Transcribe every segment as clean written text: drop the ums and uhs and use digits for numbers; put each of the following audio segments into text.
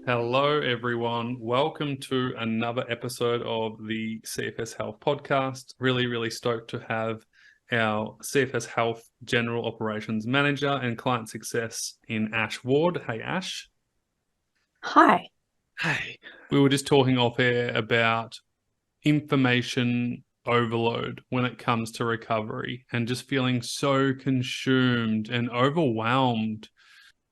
Hello, everyone. Welcome to another episode of the CFS Health podcast. Really stoked to have our CFS Health General Operations Manager and Client Success in Ash Ward. Hey, Ash. Hi. Hey. We were just talking off air about information overload when it comes to recovery and just feeling so consumed and overwhelmed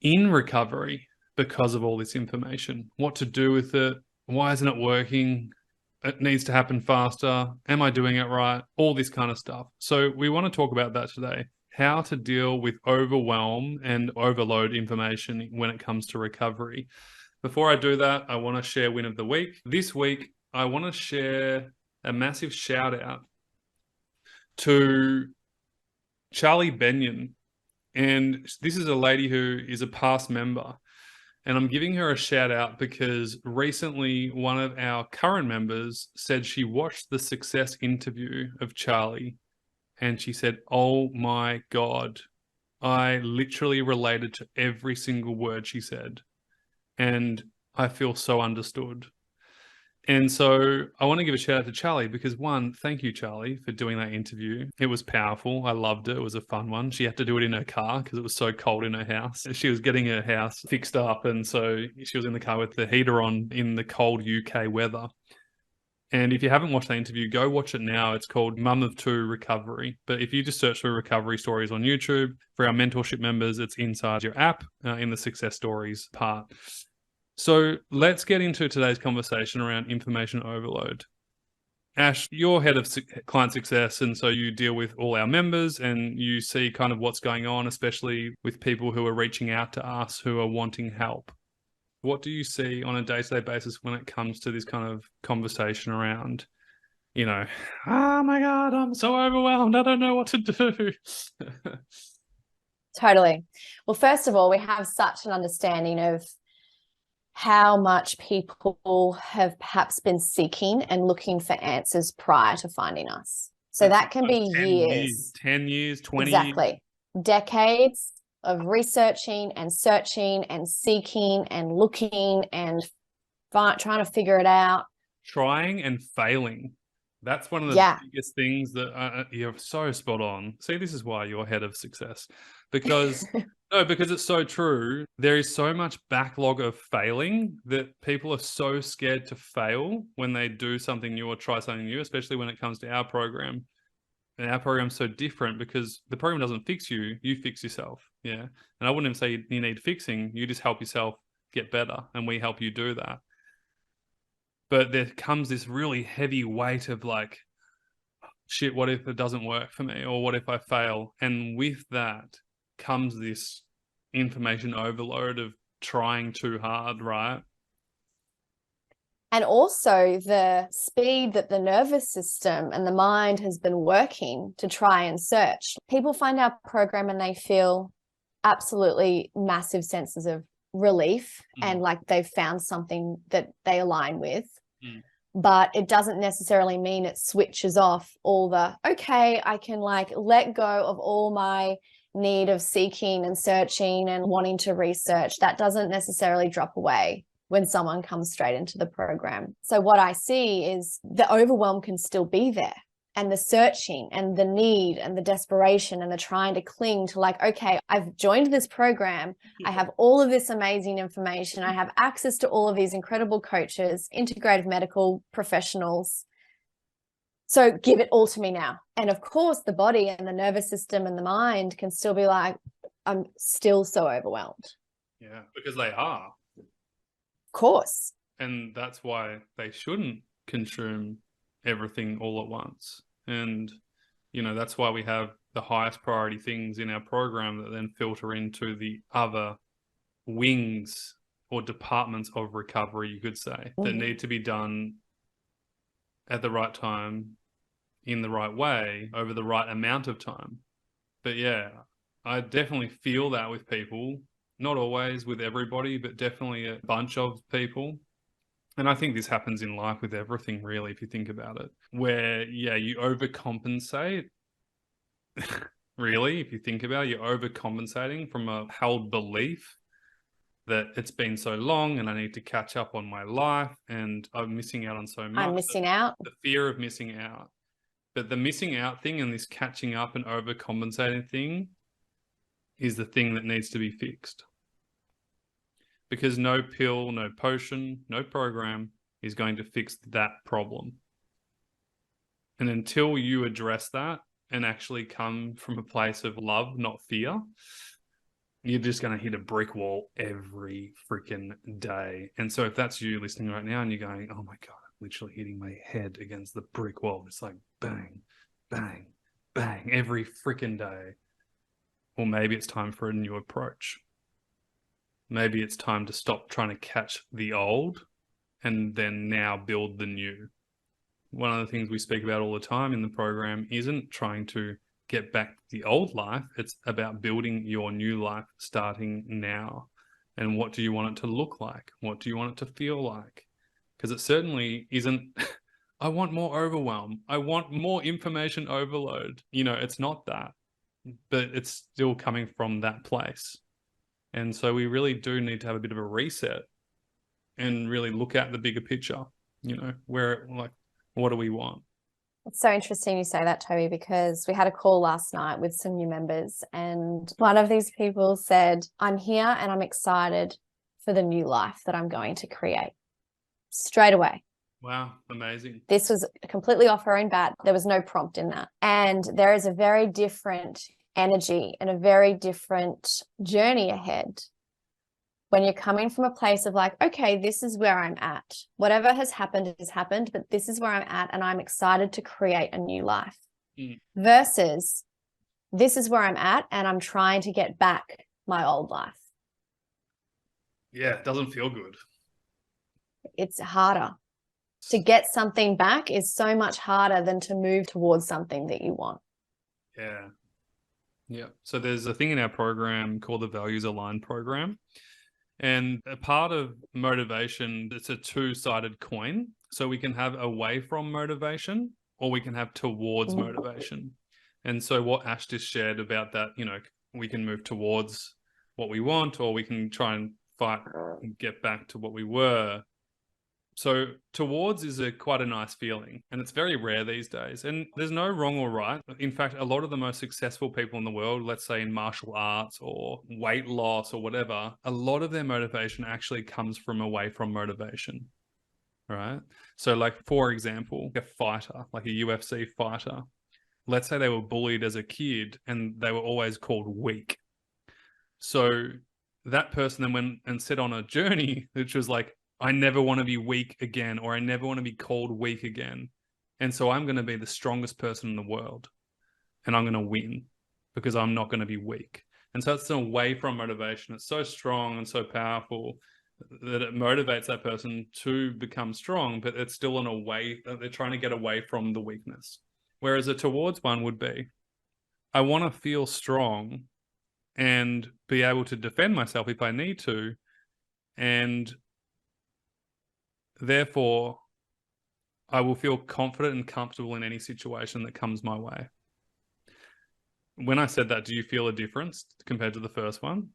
in recovery because of all this information. What to do with it? Why isn't it working? It needs to happen faster. Am I doing it right? All this kind of stuff. So we want to talk about that today. How to deal with overwhelm and overload information when it comes to recovery. Before I do that, I want to share win of the week. This week, I want to share a massive shout out to Charlie Benyon. And this is a lady who is a past member. And I'm giving her a shout out because recently one of our current members said she watched the success interview of Charlie and she said, "Oh my God, I literally related to every single word she said. And I feel so understood." And so I want to give a shout out to Charlie because one, thank you, Charlie, for doing that interview. It was powerful. I loved it. It was a fun one. She had to do it in her car because it was so cold in her house. She was getting her house fixed up. And so she was in the car with the heater on in the cold UK weather. And if you haven't watched that interview, go watch it now. It's called Mum of Two Recovery. But if you just search for recovery stories on YouTube, for our mentorship members, it's inside your app in the success stories part. So let's get into today's conversation around information overload. Ash, you're head of client success, and so you deal with all our members and you see kind of what's going on, especially with people who are reaching out to us who are wanting help. What do you see on a day-to-day basis when it comes to this kind of conversation around, oh my God, I'm so overwhelmed. I don't know what to do. Totally. Well, first of all, we have such an understanding of how much people have perhaps been seeking and looking for answers prior to finding us. So that can be 10 years, 20 years. Exactly. Decades of researching and searching and seeking and looking and trying to figure it out. Trying and failing. That's one of the biggest things that you're so spot on. See, this is why you're head of success. Because it's so true. There is so much backlog of failing that people are so scared to fail when they do something new or try something new, especially when it comes to our program. And our program's so different because the program doesn't fix you, you fix yourself. Yeah. And I wouldn't even say you need fixing, you just help yourself get better and we help you do that. But there comes this really heavy weight of like, shit, what if it doesn't work for me? Or what if I fail? And with that comes this information overload of trying too hard, right? And also the speed that the nervous system and the mind has been working to try and search. People find our program and they feel absolutely massive senses of relief and like they've found something that they align with. But it doesn't necessarily mean it switches off all okay, I can like let go of all my need of seeking and searching and wanting to research. That doesn't necessarily drop away when someone comes straight into the program. So what I see is the overwhelm can still be there, and the searching and the need and the desperation and the trying to cling to like, okay, I've joined this program. I have all of this amazing information. I have access to all of these incredible coaches, integrative medical professionals. So give it all to me now. And of course, the body and the nervous system and the mind can still be like, I'm still so overwhelmed. Yeah, because they are. Of course. And that's why they shouldn't consume everything all at once. And, that's why we have the highest priority things in our program that then filter into the other wings or departments of recovery, you could say, that need to be done at the right time, in the right way, over the right amount of time. But yeah, I definitely feel that with people, not always with everybody, but definitely a bunch of people. And I think this happens in life with everything, really, if you think about it, where, yeah, you overcompensate. Really, if you think about it, you're overcompensating from a held belief that it's been so long and I need to catch up on my life and I'm missing out on so much. I'm missing out. The fear of missing out. But the missing out thing and this catching up and overcompensating thing is the thing that needs to be fixed. Because no pill, no potion, no program is going to fix that problem. And until you address that and actually come from a place of love, not fear, you're just going to hit a brick wall every freaking day. And so if that's you listening right now and you're going, oh my God, I'm literally hitting my head against the brick wall. It's like bang, bang, bang every freaking day. Well, maybe it's time for a new approach. Maybe it's time to stop trying to catch the old and then now build the new. One of the things we speak about all the time in the program isn't trying to get back to the old life. It's about building your new life starting now. And what do you want it to look like? What do you want it to feel like? Because it certainly isn't, I want more overwhelm. I want more information overload. You know, it's not that, but it's still coming from that place. And so we really do need to have a bit of a reset and really look at the bigger picture, you know, where like, what do we want? It's so interesting you say that, Toby, because we had a call last night with some new members and one of these people said, I'm here and I'm excited for the new life that I'm going to create. Straight away. Wow, amazing. This was completely off her own bat. There was no prompt in that. And there is a very different energy and a very different journey ahead when you're coming from a place of like, okay, this is where I'm at. Whatever has happened, but this is where I'm at and I'm excited to create a new life. Versus this is where I'm at and I'm trying to get back my old life. Yeah, it doesn't feel good. It's harder. To get something back is so much harder than to move towards something that you want. Yeah. Yeah. So there's a thing in our program called the Values Aligned program. And a part of motivation, it's a two-sided coin. So we can have away from motivation or we can have towards motivation. And so what Ash just shared about that, you know, we can move towards what we want or we can try and fight and get back to what we were. So towards is quite a nice feeling and it's very rare these days and there's no wrong or right. In fact, a lot of the most successful people in the world, let's say in martial arts or weight loss or whatever, a lot of their motivation actually comes from away from motivation, right? So like, for example, a fighter, like a UFC fighter, let's say they were bullied as a kid and they were always called weak. So that person then went and set on a journey, which was like, I never want to be weak again, or I never want to be called weak again. And so I'm going to be the strongest person in the world and I'm going to win because I'm not going to be weak. And so it's away from motivation. It's so strong and so powerful that it motivates that person to become strong, but it's still in a way that they're trying to get away from the weakness. Whereas a towards one would be, I want to feel strong and be able to defend myself if I need to. And therefore, I will feel confident and comfortable in any situation that comes my way. When I said that, do you feel a difference compared to the first one?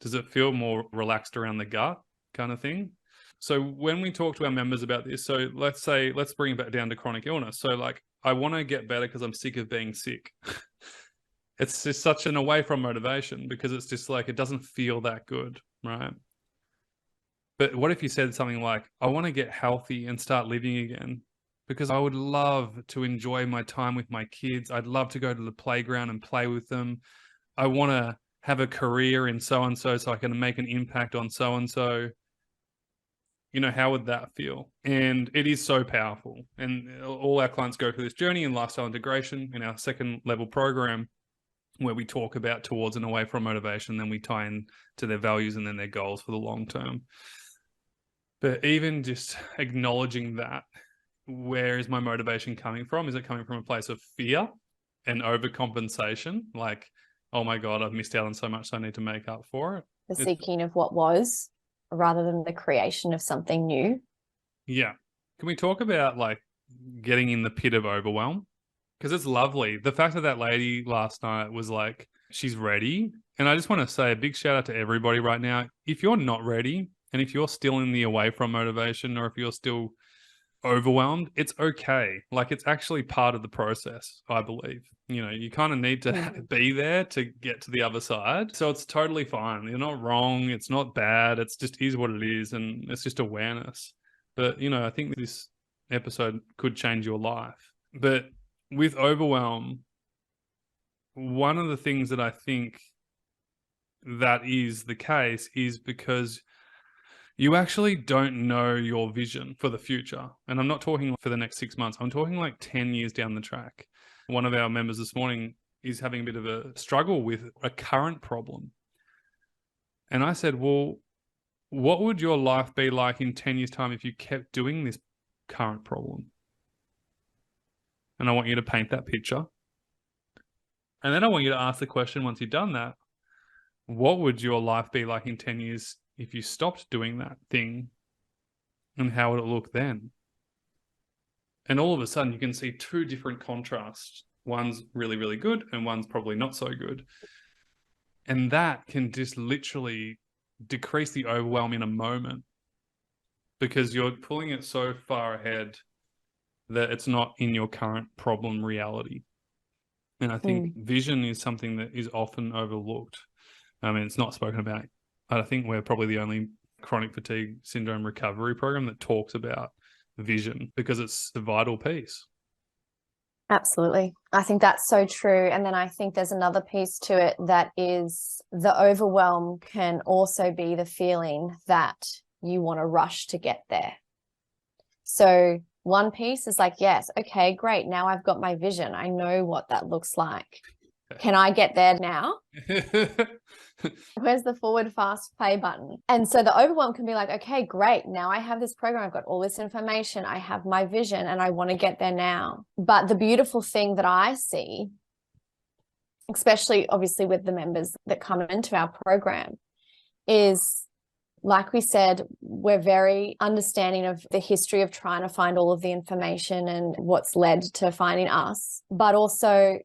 Does it feel more relaxed around the gut kind of thing? So when we talk to our members about this, so let's bring it back down to chronic illness. So like, I want to get better because I'm sick of being sick. It's just such an away from motivation because it's just like, it doesn't feel that good, right? But what if you said something like, I want to get healthy and start living again because I would love to enjoy my time with my kids. I'd love to go to the playground and play with them. I want to have a career in so-and-so so I can make an impact on so-and-so. You know, how would that feel? And it is so powerful. And all our clients go through this journey in lifestyle integration in our second level program where we talk about towards and away from motivation. Then we tie in to their values and then their goals for the long term. But even just acknowledging that, where is my motivation coming from? Is it coming from a place of fear and overcompensation? Like, oh my God, I've missed out on so much, so I need to make up for it. The seeking of what was rather than the creation of something new. Yeah. Can we talk about like getting in the pit of overwhelm? Because it's lovely. The fact that lady last night was like, she's ready. And I just want to say a big shout out to everybody right now. If you're not ready, and if you're still in the away from motivation, or if you're still overwhelmed, it's okay. Like, it's actually part of the process, I believe. You kind of need to be there to get to the other side. So it's totally fine. You're not wrong. It's not bad. It's just is what it is. And it's just awareness. But, I think this episode could change your life. But with overwhelm, one of the things that I think that is the case is because you actually don't know your vision for the future. And I'm not talking for the next 6 months. I'm talking like 10 years down the track. One of our members this morning is having a bit of a struggle with a current problem. And I said, well, what would your life be like in 10 years' time if you kept doing this current problem? And I want you to paint that picture. And then I want you to ask the question, once you've done that, what would your life be like in 10 years if you stopped doing that thing, and how would it look then? And all of a sudden you can see two different contrasts. One's really, really good and one's probably not so good. And that can just literally decrease the overwhelm in a moment, because you're pulling it so far ahead that it's not in your current problem reality. And I think vision is something that is often overlooked. I mean, it's not spoken about. I think we're probably the only chronic fatigue syndrome recovery program that talks about vision, because it's a vital piece. Absolutely. I think that's so true. And then I think there's another piece to it, that is the overwhelm can also be the feeling that you want to rush to get there. So one piece is like, yes, okay, great. Now I've got my vision. I know what that looks like. Can I get there now? Where's the forward fast play button? And so the overwhelm can be like, okay, great. Now I have this program. I've got all this information. I have my vision and I want to get there now. But the beautiful thing that I see, especially obviously with the members that come into our program, is, like we said, we're very understanding of the history of trying to find all of the information and what's led to finding us. But also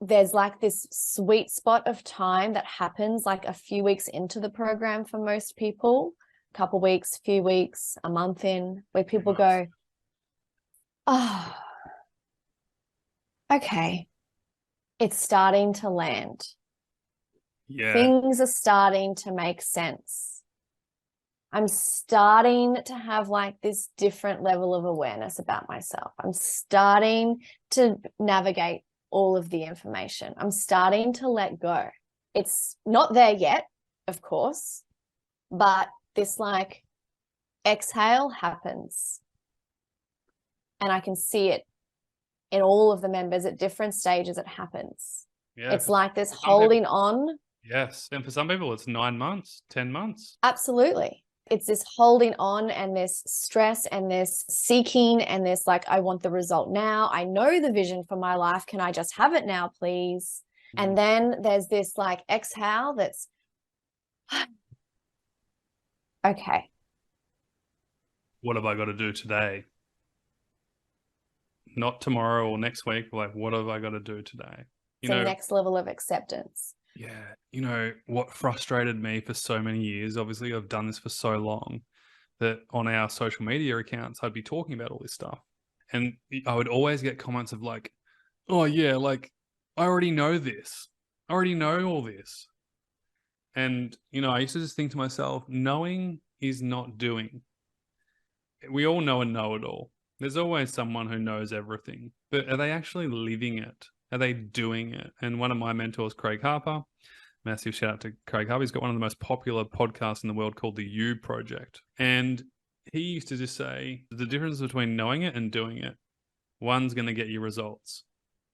there's like this sweet spot of time that happens like a few weeks into the program for most people, a couple weeks, few weeks, a month in, where people go, oh, okay, it's starting to land. Yeah. Things are starting to make sense. I'm starting to have like this different level of awareness about myself. I'm starting to navigate all of the information. I'm starting to let go. It's not there yet, of course, but this like exhale happens. And I can see it in all of the members at different stages. It happens. Yeah, it's like this holding on. Yes. And for some people, it's 9 months, 10 months. Absolutely. It's this holding on and this stress and this seeking and this like, I want the result now. I know the vision for my life. Can I just have it now, please? And then there's this like exhale that's, okay. What have I got to do today? Not tomorrow or next week. Like, what have I got to do today? It's the next level of acceptance. Yeah. What frustrated me for so many years, obviously I've done this for so long, that on our social media accounts, I'd be talking about all this stuff. And I would always get comments of like, oh yeah, like I already know this. I already know all this. And, I used to just think to myself, knowing is not doing. We all know a know-it-all. There's always someone who knows everything, but are they actually living it? Are they doing it? And one of my mentors, Craig Harper, massive shout out to Craig Harper. He's got one of the most popular podcasts in the world called the You Project. And he used to just say the difference between knowing it and doing it, one's going to get you results.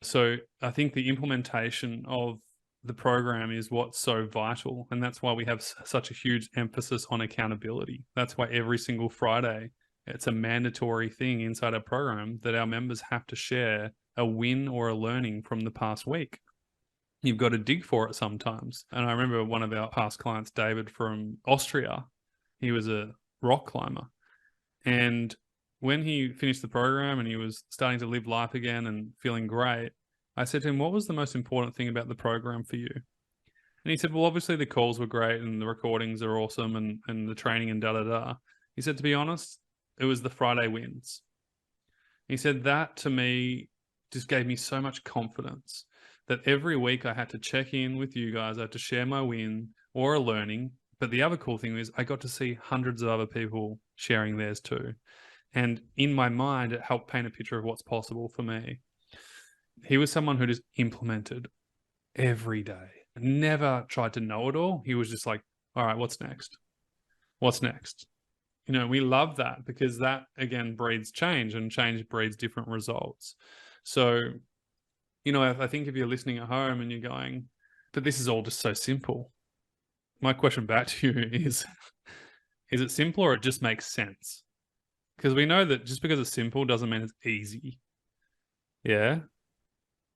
So I think the implementation of the program is what's so vital. And that's why we have such a huge emphasis on accountability. That's why every single Friday, it's a mandatory thing inside our program that our members have to share a win or a learning from the past week. You've got to dig for it sometimes. And I remember one of our past clients, David from Austria, he was a rock climber. And when he finished the program and he was starting to live life again and feeling great, I said to him, what was the most important thing about the program for you? And he said, well, obviously the calls were great and the recordings are awesome and the training and da-da-da. He said, to be honest, it was the Friday wins. He said that to me just gave me so much confidence that every week I had to check in with you guys. I had to share my win or a learning. But the other cool thing is I got to see hundreds of other people sharing theirs too. And in my mind, it helped paint a picture of what's possible for me. He was someone who just implemented every day, never tried to know it all. He was just like, all right, what's next? What's next? You know, we love that because that again breeds change, and change breeds different results. So, you know, I think if you're listening at home and you're going, but this is all just so simple. My question back to you is it simple or it just makes sense? Because we know that just because it's simple doesn't mean it's easy. Yeah.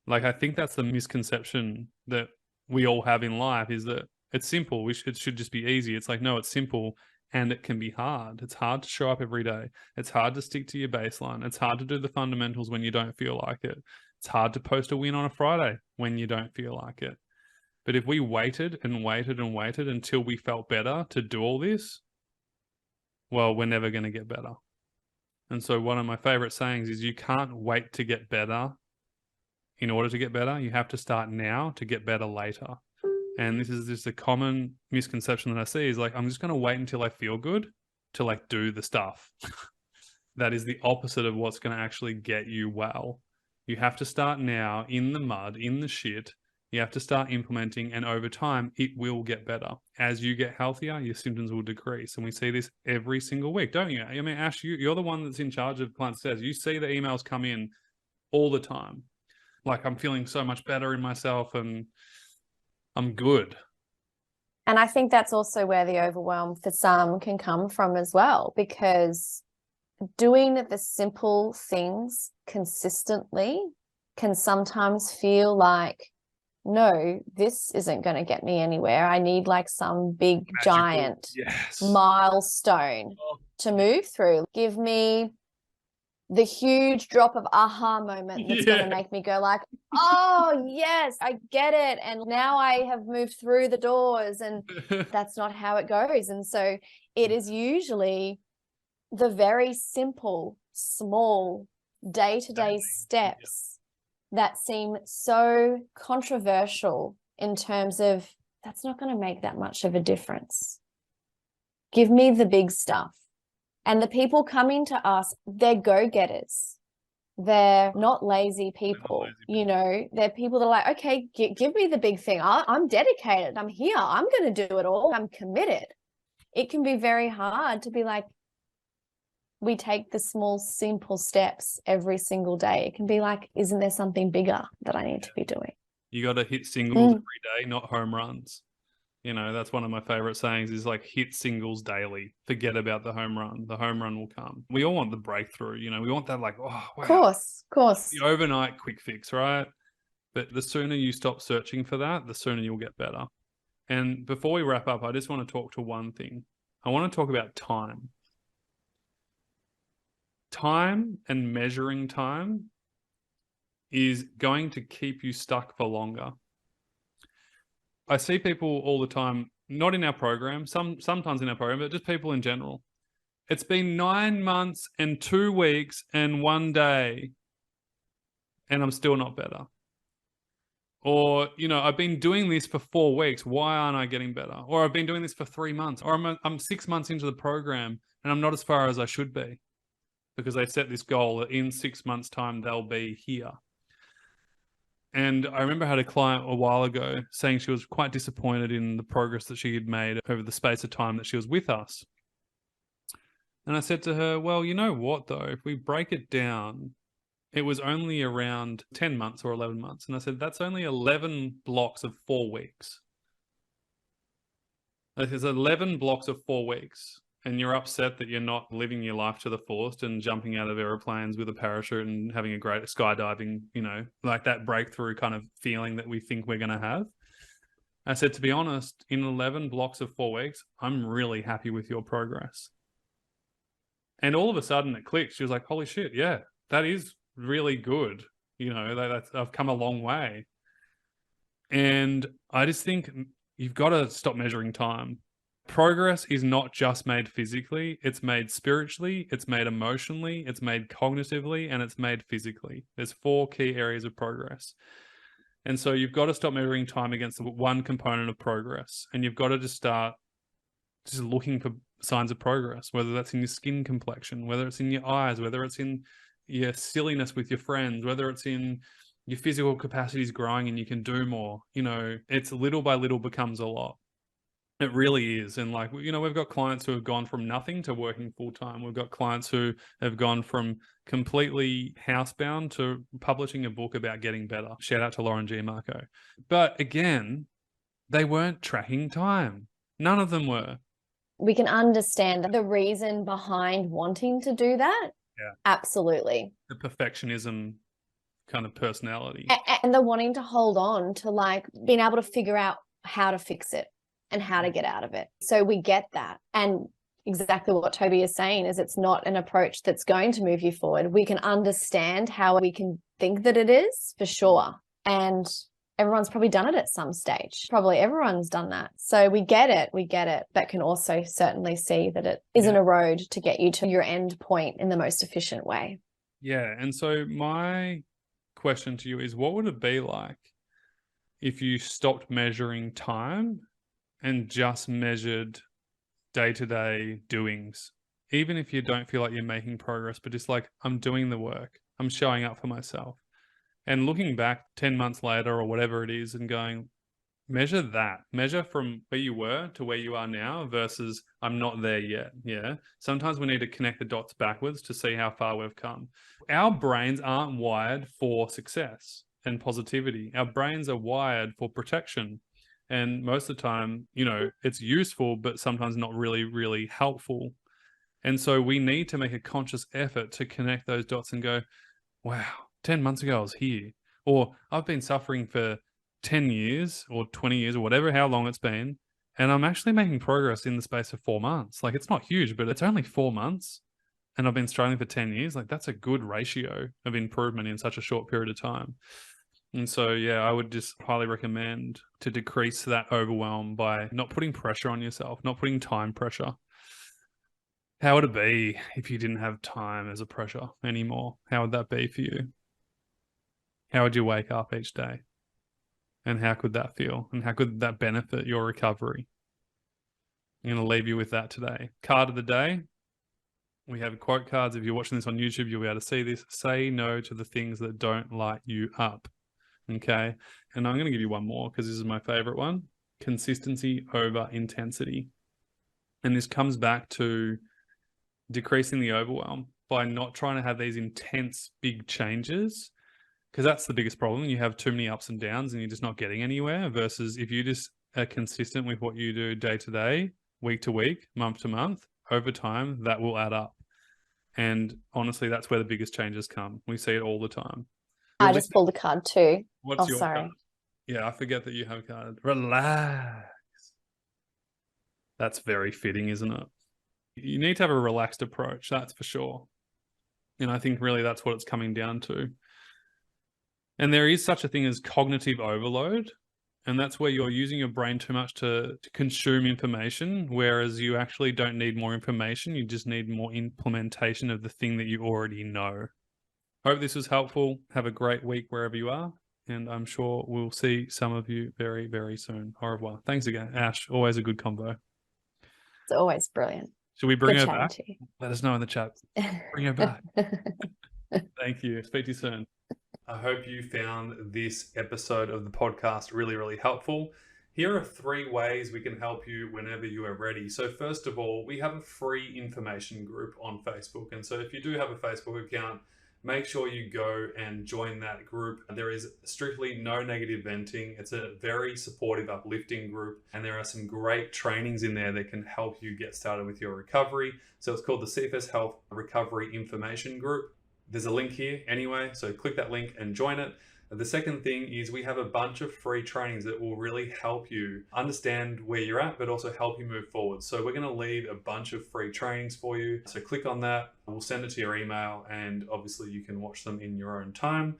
Like, I think that's the misconception that we all have in life, is that it's simple. It should just be easy. It's like, no, it's simple and it can be hard. It's hard to show up every day. It's hard to stick to your baseline. It's hard to do the fundamentals when you don't feel like it. It's hard to post a win on a Friday when you don't feel like it. But if we waited and waited and waited until we felt better to do all this, well, we're never going to get better. And so one of my favorite sayings is you can't wait to get better in order to get better. You have to start now to get better later. And this is just a common misconception that I see, is like, I'm just going to wait until I feel good to like do the stuff. That is the opposite of what's going to actually get you well. You have to start now, in the mud, in the shit. You have to start implementing, and over time, it will get better. As you get healthier, your symptoms will decrease. And we see this every single week, don't you? I mean, Ash, you're the one that's in charge of Client Success. You see the emails come in all the time. Like, I'm feeling so much better in myself and I'm good. And I think that's also where the overwhelm for some can come from as well, because doing the simple things consistently can sometimes feel like, no, this isn't going to get me anywhere. I need like some big Magical. giant milestone to move through. Give me the huge drop of aha moment that's going to make me go like, oh yes, I get it. And now I have moved through the doors, and that's not how it goes. And so it is usually the very simple, small, day-to-day steps that seem so controversial in terms of that's not going to make that much of a difference. Give me the big stuff. And the people coming to us, they're go-getters. They're not lazy people. You know, they're people that are like, okay, give me the big thing. I'm dedicated. I'm here. I'm going to do it all. I'm committed. It can be very hard to be like, we take the small, simple steps every single day. It can be like, isn't there something bigger that I need to be doing? You got to hit singles every day, not home runs. You know, that's one of my favorite sayings, is like, hit singles daily. Forget about the home run. The home run will come. We all want the breakthrough. You know, we want that like, oh, wow. Of course. The overnight quick fix, right? But the sooner you stop searching for that, the sooner you'll get better. And before we wrap up, I just want to talk to one thing. I want to talk about time. Time and measuring time is going to keep you stuck for longer. I see people all the time, not in our program, sometimes in our program, but just people in general. It's been 9 months and 2 weeks and 1 day, and I'm still not better. Or, you know, I've been doing this for 4 weeks. Why aren't I getting better? Or I've been doing this for 3 months. Or I'm 6 months into the program and I'm not as far as I should be, because they set this goal that in 6 months' time, they'll be here. And I remember I had a client a while ago saying she was quite disappointed in the progress that she had made over the space of time that she was with us. And I said to her, well, you know what, though? If we break it down, it was only around 10 months or 11 months. And I said, that's only 11 blocks of 4 weeks. There's 11 blocks of 4 weeks. And you're upset that you're not living your life to the fullest and jumping out of airplanes with a parachute and having a great skydiving, you know, like that breakthrough kind of feeling that we think we're going to have. I said, to be honest, in 11 blocks of 4 weeks, I'm really happy with your progress. And all of a sudden it clicked. She was like, holy shit, yeah, that is really good. I've come a long way. And I just think you've got to stop measuring time. Progress is not just made physically, it's made spiritually, it's made emotionally, it's made cognitively, and it's made physically. There's 4 key areas of progress. And so you've got to stop measuring time against one component of progress. And you've got to just start just looking for signs of progress, whether that's in your skin complexion, whether it's in your eyes, whether it's in your silliness with your friends, whether it's in your physical capacities growing and you can do more. It's little by little becomes a lot. It really is. And we've got clients who have gone from nothing to working full time. We've got clients who have gone from completely housebound to publishing a book about getting better. Shout out to Lauren G. Marco. But again, they weren't tracking time. None of them were. We can understand the reason behind wanting to do that. Yeah. Absolutely. The perfectionism kind of personality. And the wanting to hold on to being able to figure out how to fix it and how to get out of it. So we get that. And exactly what Toby is saying is it's not an approach that's going to move you forward. We can understand how we can think that it is, for sure. And everyone's probably done it at some stage. Probably everyone's done that. So we get it, but can also certainly see that it isn't a road to get you to your end point in the most efficient way. Yeah. And so my question to you is, what would it be like if you stopped measuring time and just measured day-to-day doings? Even if you don't feel like you're making progress, but just I'm doing the work, I'm showing up for myself. And looking back 10 months later or whatever it is and going, measure that. Measure from where you were to where you are now versus I'm not there yet. Yeah. Sometimes we need to connect the dots backwards to see how far we've come. Our brains aren't wired for success and positivity. Our brains are wired for protection. And most of the time, it's useful, but sometimes not really, really helpful. And so we need to make a conscious effort to connect those dots and go, wow, 10 months ago I was here. Or I've been suffering for 10 years or 20 years or whatever, how long it's been. And I'm actually making progress in the space of 4 months. It's not huge, but it's only 4 months. And I've been struggling for 10 years. That's a good ratio of improvement in such a short period of time. And so, yeah, I would just highly recommend to decrease that overwhelm by not putting pressure on yourself, not putting time pressure. How would it be if you didn't have time as a pressure anymore? How would that be for you? How would you wake up each day? And how could that feel? And how could that benefit your recovery? I'm going to leave you with that today. Card of the day. We have quote cards. If you're watching this on YouTube, you'll be able to see this. Say no to the things that don't light you up. Okay. And I'm going to give you one more because this is my favorite one. Consistency over intensity. And this comes back to decreasing the overwhelm by not trying to have these intense big changes, because that's the biggest problem. You have too many ups and downs and you're just not getting anywhere, versus if you just are consistent with what you do day to day, week to week, month to month, over time, that will add up. And honestly, that's where the biggest changes come. We see it all the time. I just pulled a card too. What's your sorry. card? Yeah, I forget that you have a card. Relax. That's very fitting, isn't it? You need to have a relaxed approach, that's for sure. And I think really that's what it's coming down to. And there is such a thing as cognitive overload. And that's where you're using your brain too much to consume information, whereas you actually don't need more information. You just need more implementation of the thing that you already know. Hope this was helpful. Have a great week wherever you are. And I'm sure we'll see some of you very, very soon. Au revoir. Thanks again, Ash. Always a good convo. It's always brilliant. Should we bring her back? Let us know in the chat. Bring her back. Thank you. Speak to you soon. I hope you found this episode of the podcast really, really helpful. Here are 3 ways we can help you whenever you are ready. So first of all, we have a free information group on Facebook. And so if you do have a Facebook account, make sure you go and join that group. There is strictly no negative venting. It's a very supportive, uplifting group. And there are some great trainings in there that can help you get started with your recovery. So it's called the CFS Health Recovery Information Group. There's a link here anyway, so click that link and join it. The second thing is we have a bunch of free trainings that will really help you understand where you're at, but also help you move forward. So we're going to leave a bunch of free trainings for you. So click on that. We'll send it to your email, and obviously you can watch them in your own time.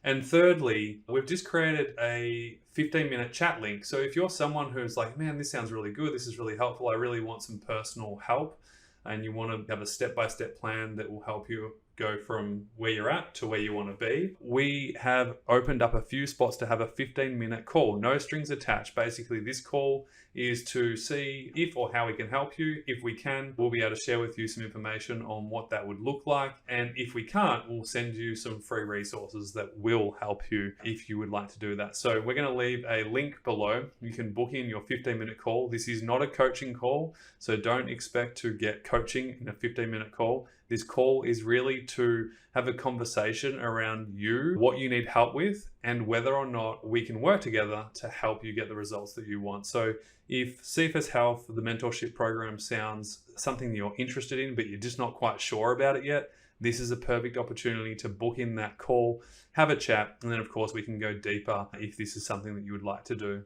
And thirdly, we've just created a 15-minute chat link. So if you're someone who's like, man, this sounds really good, this is really helpful, I really want some personal help, and you want to have a step-by-step plan that will help you go from where you're at to where you want to be, we have opened up a few spots to have a 15-minute call, no strings attached. Basically, this call is to see if or how we can help you. If we can, we'll be able to share with you some information on what that would look like. And if we can't, we'll send you some free resources that will help you if you would like to do that. So we're going to leave a link below. You can book in your 15-minute call. This is not a coaching call, so don't expect to get coaching in a 15-minute call. This call is really to have a conversation around you, what you need help with, and whether or not we can work together to help you get the results that you want. So if CFS Health, the mentorship program, sounds something that you're interested in, but you're just not quite sure about it yet, this is a perfect opportunity to book in that call, have a chat, and then of course we can go deeper if this is something that you would like to do.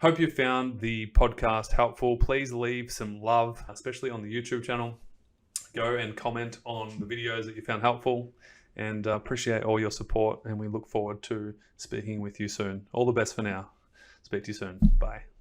Hope you found the podcast helpful. Please leave some love, especially on the YouTube channel. Go and comment on the videos that you found helpful, and appreciate all your support, and we look forward to speaking with you soon. All the best for now. Speak to you soon. Bye.